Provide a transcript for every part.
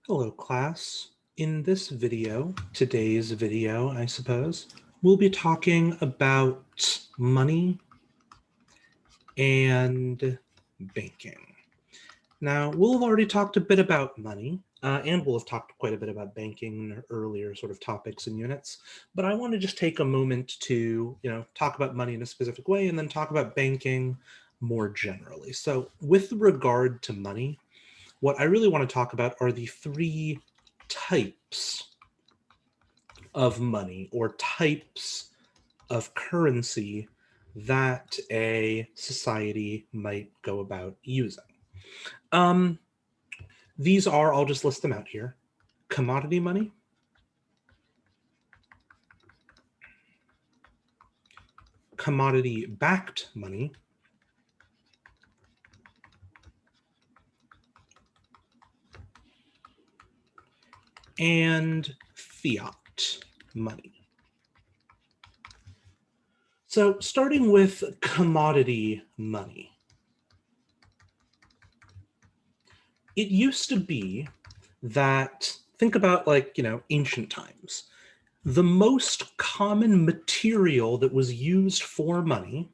Hello, class. In this video, today's video, I suppose, we'll be talking about money and banking. Now, we'll have already talked a bit about money, and we'll have talked quite a bit about banking in earlier sort of topics and units, but I want to just take a moment to, talk about money in a specific way and then talk about banking more generally. So with regard to money, what I really want to talk about are the three types of money or types of currency that a society might go about using. Um, these are, I'll just list them out here: commodity money, commodity-backed money, and fiat money. So starting with commodity money. It used to be that, think about ancient times. The most common material that was used for money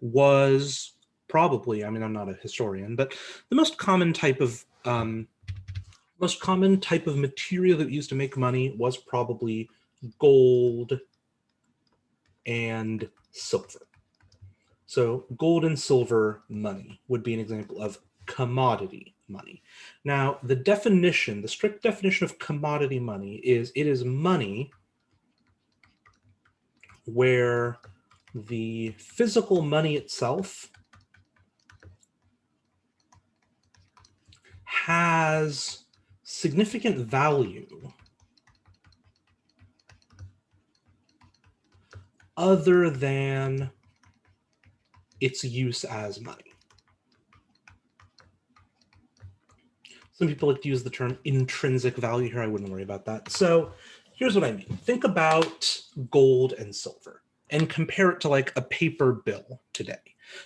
was probably, I'm not a historian, but the most common type of material that we used to make money was probably gold and silver. So gold and silver money would be an example of commodity money. Now, the strict definition of commodity money is it is money where the physical money itself has significant value other than its use as money. Some people like to use the term intrinsic value here. I wouldn't worry about that. So here's what I mean. Think about gold and silver and compare it to like a paper bill today.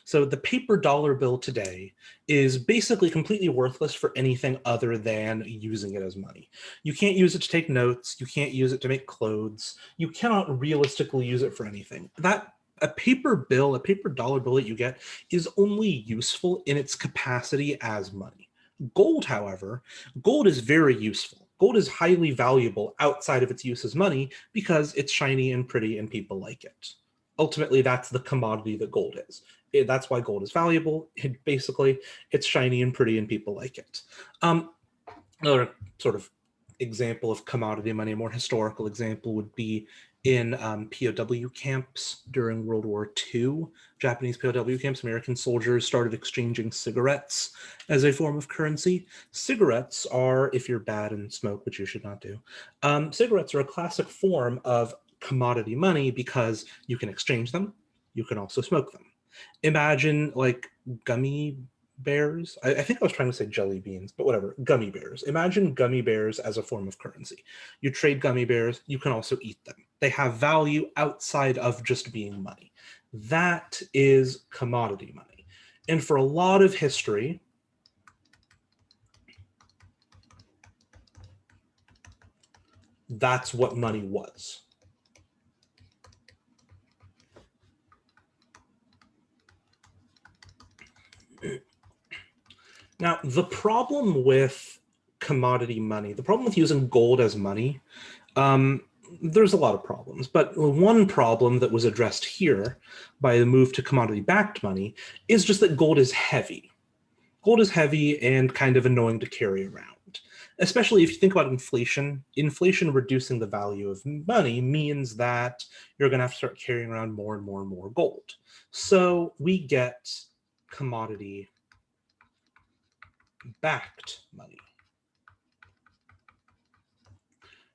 So the paper dollar bill today is basically completely worthless for anything other than using it as money. You can't use it to take notes. You can't use it to make clothes. You cannot realistically use it for anything. A paper bill, a paper dollar bill that you get is only useful in its capacity as money. Gold, however, gold is very useful. Gold is highly valuable outside of its use as money because it's shiny and pretty and people like it. Ultimately, that's the commodity that gold is. That's why gold is valuable. Basically, it's shiny and pretty and people like it. Another sort of example of commodity money, a more historical example, would be in POW camps during World War II. Japanese POW camps, American soldiers started exchanging cigarettes as a form of currency. Cigarettes are, if you're bad and smoke, which you should not do, cigarettes are a classic form of commodity money because you can exchange them. You can also smoke them. Imagine like gummy bears. I think I was trying to say jelly beans, but whatever. Gummy bears. Imagine gummy bears as a form of currency. You trade gummy bears, you can also eat them. They have value outside of just being money. That is commodity money. And for a lot of history, that's what money was. Now, the problem with commodity money, the problem with using gold as money, there's a lot of problems, but one problem that was addressed here by the move to commodity-backed money is just that gold is heavy. Gold is heavy and kind of annoying to carry around, especially if you think about inflation. Inflation reducing the value of money means that you're going to have to start carrying around more and more and more gold. So we get commodity-backed money.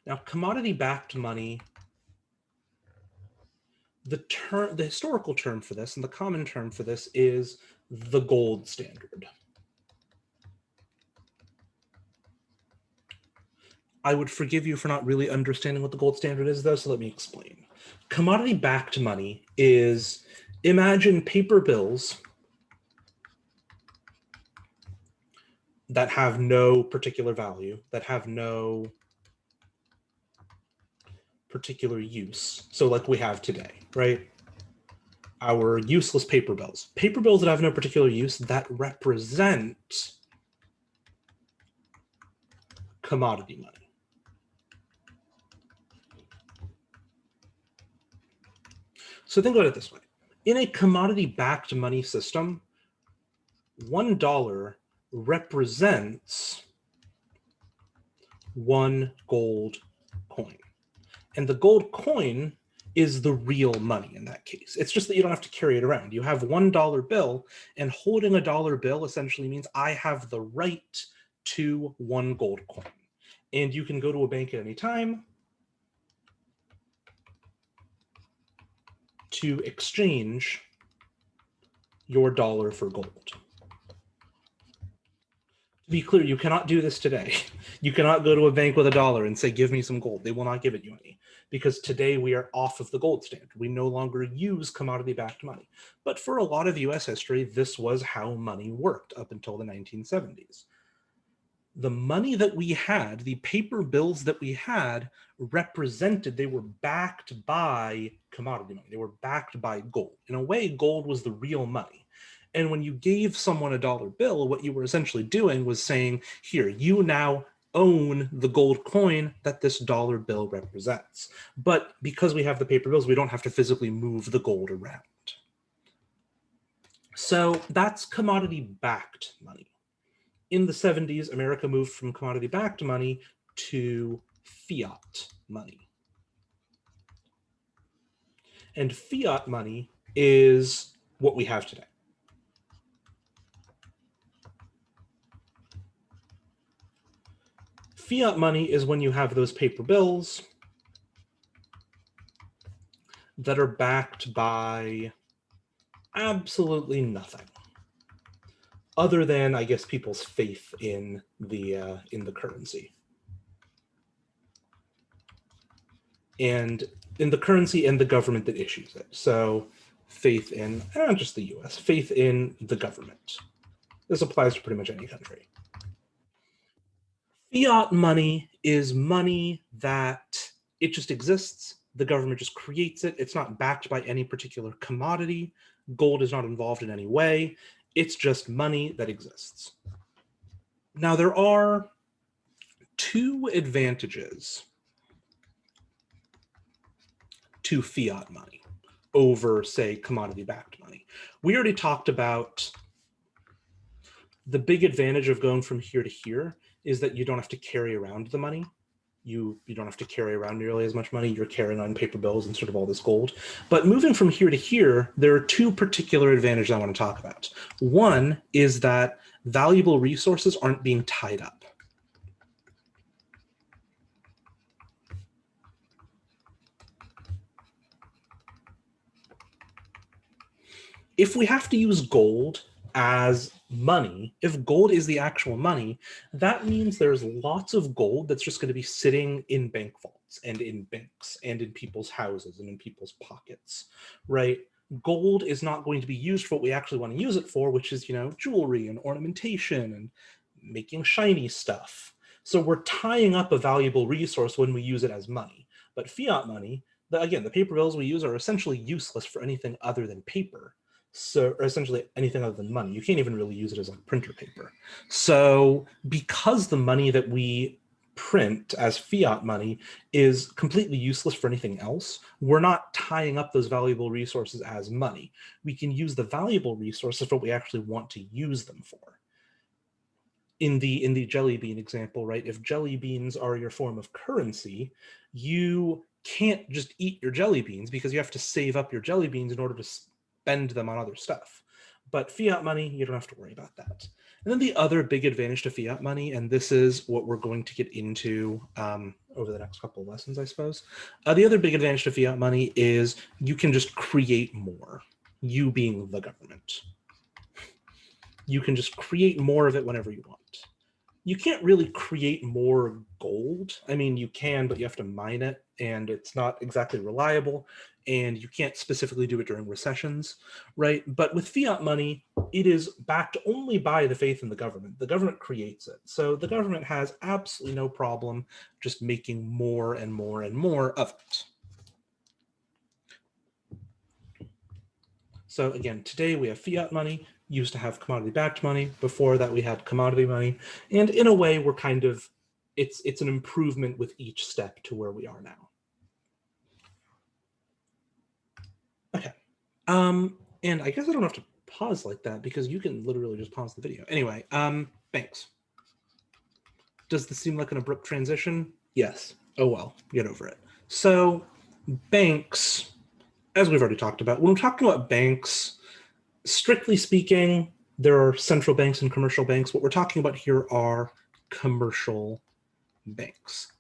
Now, commodity-backed money, the historical term for this and the common term for this is the gold standard. I would forgive you for not really understanding what the gold standard is, though, so let me explain. Commodity-backed money is, imagine paper bills that have no particular value, that have no particular use. So like we have today, right? Our useless paper bills. Paper bills that have no particular use that represent commodity money. So think about it this way. In a commodity-backed money system, $1 represents one gold coin. And the gold coin is the real money in that case. It's just that you don't have to carry it around. You have $1 bill, and holding a dollar bill essentially means I have the right to one gold coin. And you can go to a bank at any time to exchange your dollar for gold. To be clear, you cannot do this today. You cannot go to a bank with a dollar and say, give me some gold. They will not give it you any, because today we are off of the gold standard. We no longer use commodity-backed money. But for a lot of US history, this was how money worked up until the 1970s. The money that we had, the paper bills that we had, represented, they were backed by commodity money. They were backed by gold. In a way, gold was the real money. And when you gave someone a dollar bill, what you were essentially doing was saying, here, you now own the gold coin that this dollar bill represents. But because we have the paper bills, we don't have to physically move the gold around. So that's commodity-backed money. In the 70s, America moved from commodity-backed money to fiat money. And fiat money is what we have today. Fiat money is when you have those paper bills that are backed by absolutely nothing, other than, I guess, people's faith in the currency. And in the currency and the government that issues it. So faith in, not just the US, faith in the government. This applies to pretty much any country. Fiat money is money that it just exists. The government just creates it. It's not backed by any particular commodity. Gold is not involved in any way. It's just money that exists. Now, there are two advantages to fiat money over, say, commodity-backed money. We already talked about the big advantage of going from here to here is that you don't have to carry around the money. You don't have to carry around nearly as much money. You're carrying on paper bills and sort of all this gold. But moving from here to here, there are two particular advantages I want to talk about. One is that valuable resources aren't being tied up. If we have to use gold as money, if gold is the actual money, that means there's lots of gold that's just going to be sitting in bank vaults and in banks and in people's houses and in people's pockets, right? Gold is not going to be used for what we actually want to use it for, which is, jewelry and ornamentation and making shiny stuff. So we're tying up a valuable resource when we use it as money. But fiat money, again, the paper bills we use are essentially useless for anything other than paper. So, or essentially anything other than money. You can't even really use it as like printer paper. So because the money that we print as fiat money is completely useless for anything else, we're not tying up those valuable resources as money. We can use the valuable resources for what we actually want to use them for. In the jelly bean example, right? If jelly beans are your form of currency, you can't just eat your jelly beans because you have to save up your jelly beans in order to spend them on other stuff. But fiat money, you don't have to worry about that. And then the other big advantage to fiat money, and this is what we're going to get into over the next couple of lessons, I suppose. The other big advantage to fiat money is you can just create more, you being the government. You can just create more of it whenever you want. You can't really create more gold. I mean, you can, but you have to mine it, and it's not exactly reliable. and you can't specifically do it during recessions, right? But with fiat money, it is backed only by the faith in the government. The government creates it. So the government has absolutely no problem just making more and more and more of it. So again, today we have fiat money, used to have commodity-backed money. Before that, we had commodity money. And in a way, we're kind of, it's an improvement with each step to where we are now. Okay. And I guess I don't have to pause like that because you can literally just pause the video. Anyway, banks. Does this seem like an abrupt transition? Yes. Oh well, get over it. So banks, as we've already talked about, when we're talking about banks, strictly speaking, there are central banks and commercial banks. What we're talking about here are commercial banks.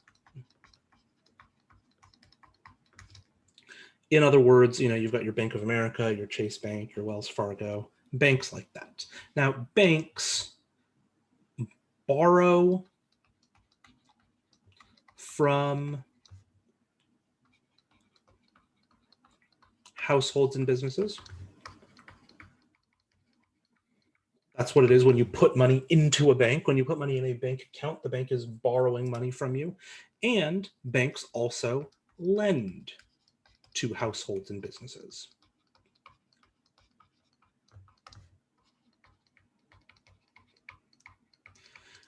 In other words, you've got your Bank of America, your Chase Bank, your Wells Fargo, banks like that. Now, banks borrow from households and businesses. That's what it is when you put money into a bank. When you put money in a bank account, the bank is borrowing money from you. And banks also lend to households and businesses.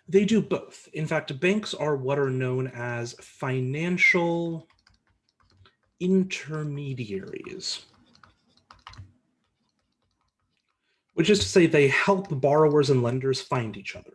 They do both. In fact, banks are what are known as financial intermediaries, which is to say they help borrowers and lenders find each other.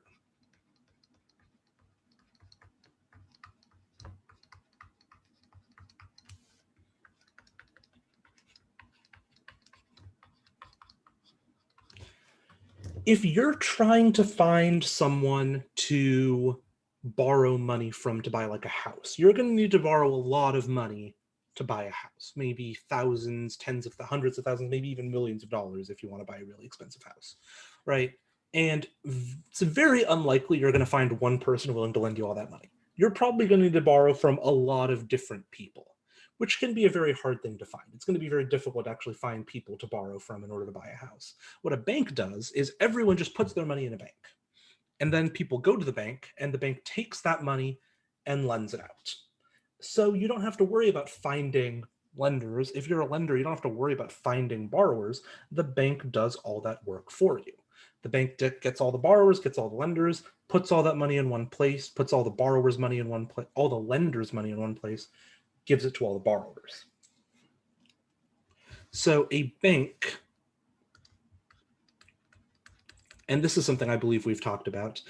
If you're trying to find someone to borrow money from to buy like a house, you're going to need to borrow a lot of money to buy a house, maybe thousands, hundreds of thousands, maybe even millions of dollars if you want to buy a really expensive house, right? And it's very unlikely you're going to find one person willing to lend you all that money. You're probably going to need to borrow from a lot of different people, which can be a very hard thing to find. It's going to be very difficult to actually find people to borrow from in order to buy a house. What a bank does is everyone just puts their money in a bank. And then people go to the bank and the bank takes that money and lends it out. So you don't have to worry about finding lenders. If you're a lender, you don't have to worry about finding borrowers. The bank does all that work for you. The bank gets all the borrowers, gets all the lenders, puts all that money in one place, puts all the borrowers' money in one place, all the lenders' money in one place, gives it to all the borrowers. So a bank, and this is something I believe we've talked about,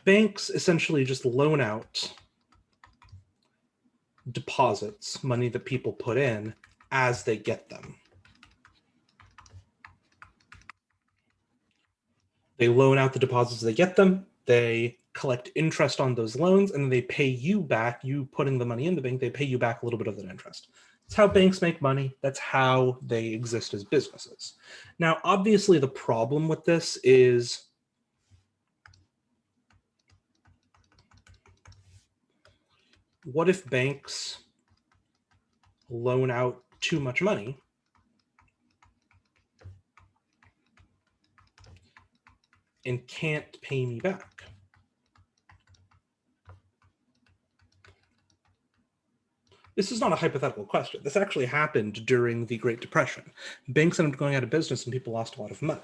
banks essentially just loan out deposits, money that people put in as they get them. They loan out the deposits as they get them, they collect interest on those loans, and then they pay you back, you putting the money in the bank, they pay you back a little bit of that interest. That's how banks make money. That's how they exist as businesses. Now, obviously, the problem with this is what if banks loan out too much money and can't pay me back? This is not a hypothetical question. This actually happened during the Great Depression. Banks ended up going out of business and people lost a lot of money.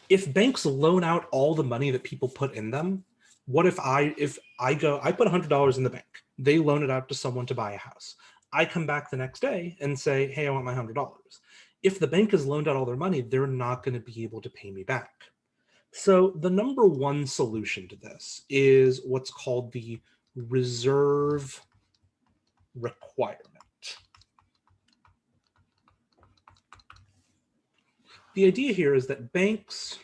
If banks loan out all the money that people put in them, what if I put $100 in the bank, they loan it out to someone to buy a house. I come back the next day and say, hey, I want my $100. If the bank has loaned out all their money, they're not going to be able to pay me back. So the number one solution to this is what's called the reserve requirement. The idea here is that banks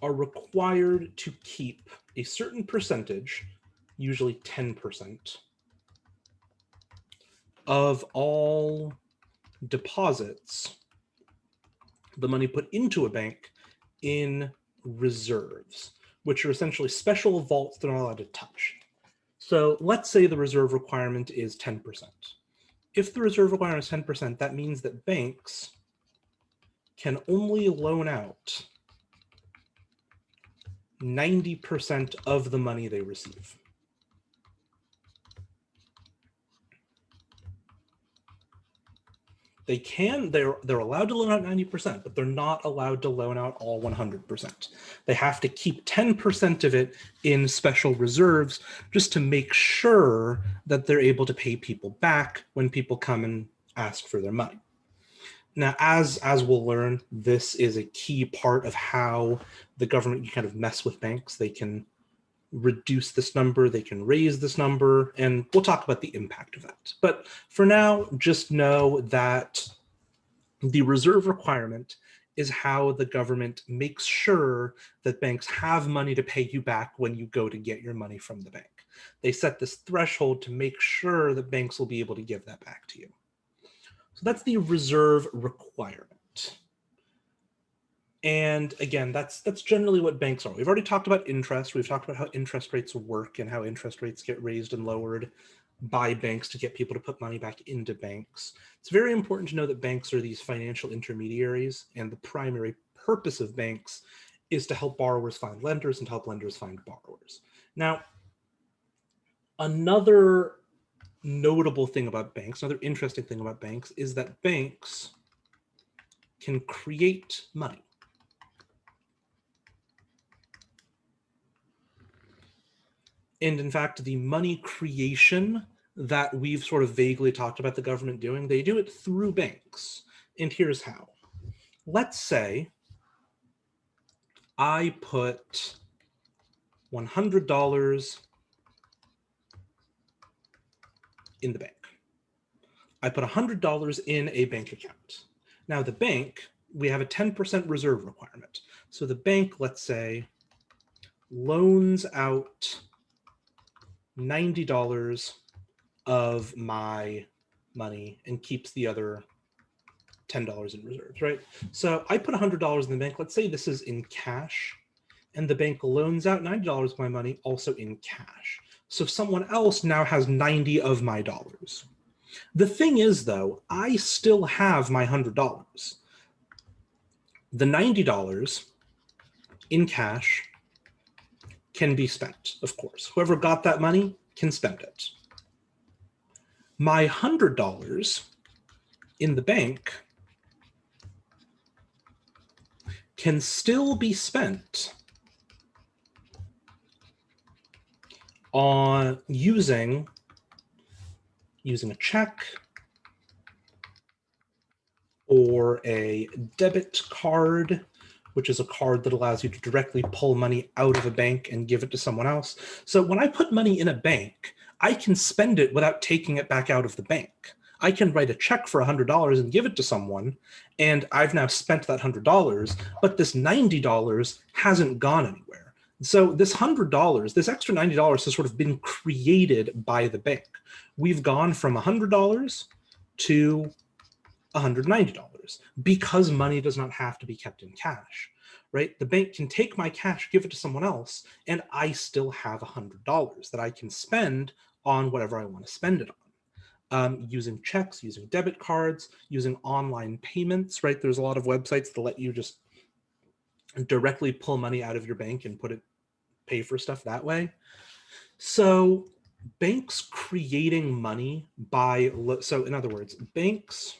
are required to keep a certain percentage, usually 10%, of all deposits, the money put into a bank, in reserves, which are essentially special vaults they're not allowed to touch. So let's say the reserve requirement is 10%. If the reserve requirement is 10%, that means that banks can only loan out 90% of the money they receive. They're allowed to loan out 90%, but they're not allowed to loan out all 100%. They have to keep 10% of it in special reserves just to make sure that they're able to pay people back when people come and ask for their money. Now, as we'll learn, this is a key part of how the government can kind of mess with banks. They can reduce this number, they can raise this number, and we'll talk about the impact of that. But for now, just know that the reserve requirement is how the government makes sure that banks have money to pay you back when you go to get your money from the bank. They set this threshold to make sure that banks will be able to give that back to you. So that's the reserve requirement. And again, that's generally what banks are. We've already talked about interest. We've talked about how interest rates work and how interest rates get raised and lowered by banks to get people to put money back into banks. It's very important to know that banks are these financial intermediaries, and the primary purpose of banks is to help borrowers find lenders and help lenders find borrowers. Now, another notable thing about banks, another interesting thing about banks, is that banks can create money. And in fact, the money creation that we've sort of vaguely talked about the government doing, they do it through banks. And here's how. Let's say I put $100 in the bank. I put $100 in a bank account. Now the bank, we have a 10% reserve requirement. So the bank, let's say, loans out $90 of my money and keeps the other $10 in reserves, right? So I put $100 in the bank. Let's say this is in cash, and the bank loans out $90 of my money also in cash. So someone else now has 90 of my dollars. The thing is, though, I still have my $100. The $90 in cash can be spent, of course. Whoever got that money can spend it. My $100 in the bank can still be spent on using a check or a debit card, which is a card that allows you to directly pull money out of a bank and give it to someone else. So when I put money in a bank, I can spend it without taking it back out of the bank. I can write a check for $100 and give it to someone, and I've now spent that $100, but this $90 hasn't gone anywhere. So this $100, this extra $90 has sort of been created by the bank. We've gone from $100 to $190 because money does not have to be kept in cash, right? The bank can take my cash, give it to someone else, and I still have $100 that I can spend on whatever I want to spend it on. Using checks, using debit cards, using online payments, right? There's a lot of websites that let you just directly pull money out of your bank and pay for stuff that way. So banks creating money so in other words, banks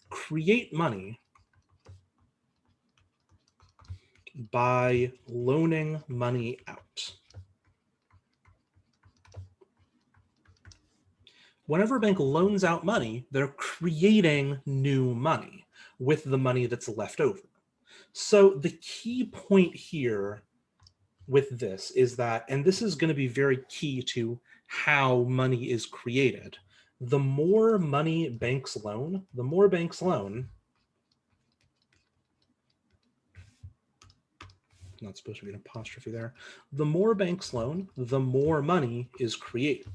create money by loaning money out. Whenever a bank loans out money, they're creating new money with the money that's left over. So the key point here with this is that, and this is going to be very key to how money is created, the more money banks loan, not supposed to be an apostrophe there, the more banks loan, the more money is created.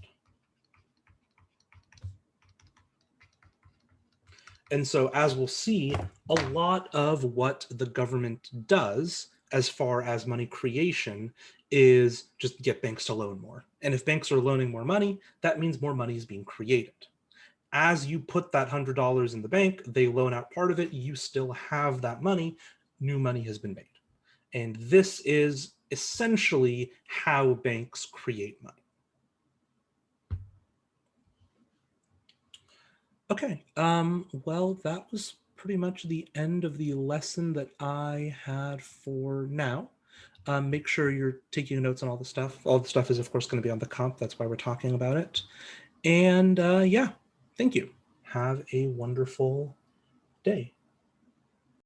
And so as we'll see, a lot of what the government does as far as money creation is just get banks to loan more. And if banks are loaning more money, that means more money is being created. As you put that $100 in the bank, they loan out part of it, you still have that money, new money has been made. And this is essentially how banks create money. Okay, well, that was pretty much the end of the lesson that I had for now. Make sure you're taking notes on all the stuff. All the stuff is, of course, going to be on the comp. That's why we're talking about it. And yeah, thank you. Have a wonderful day.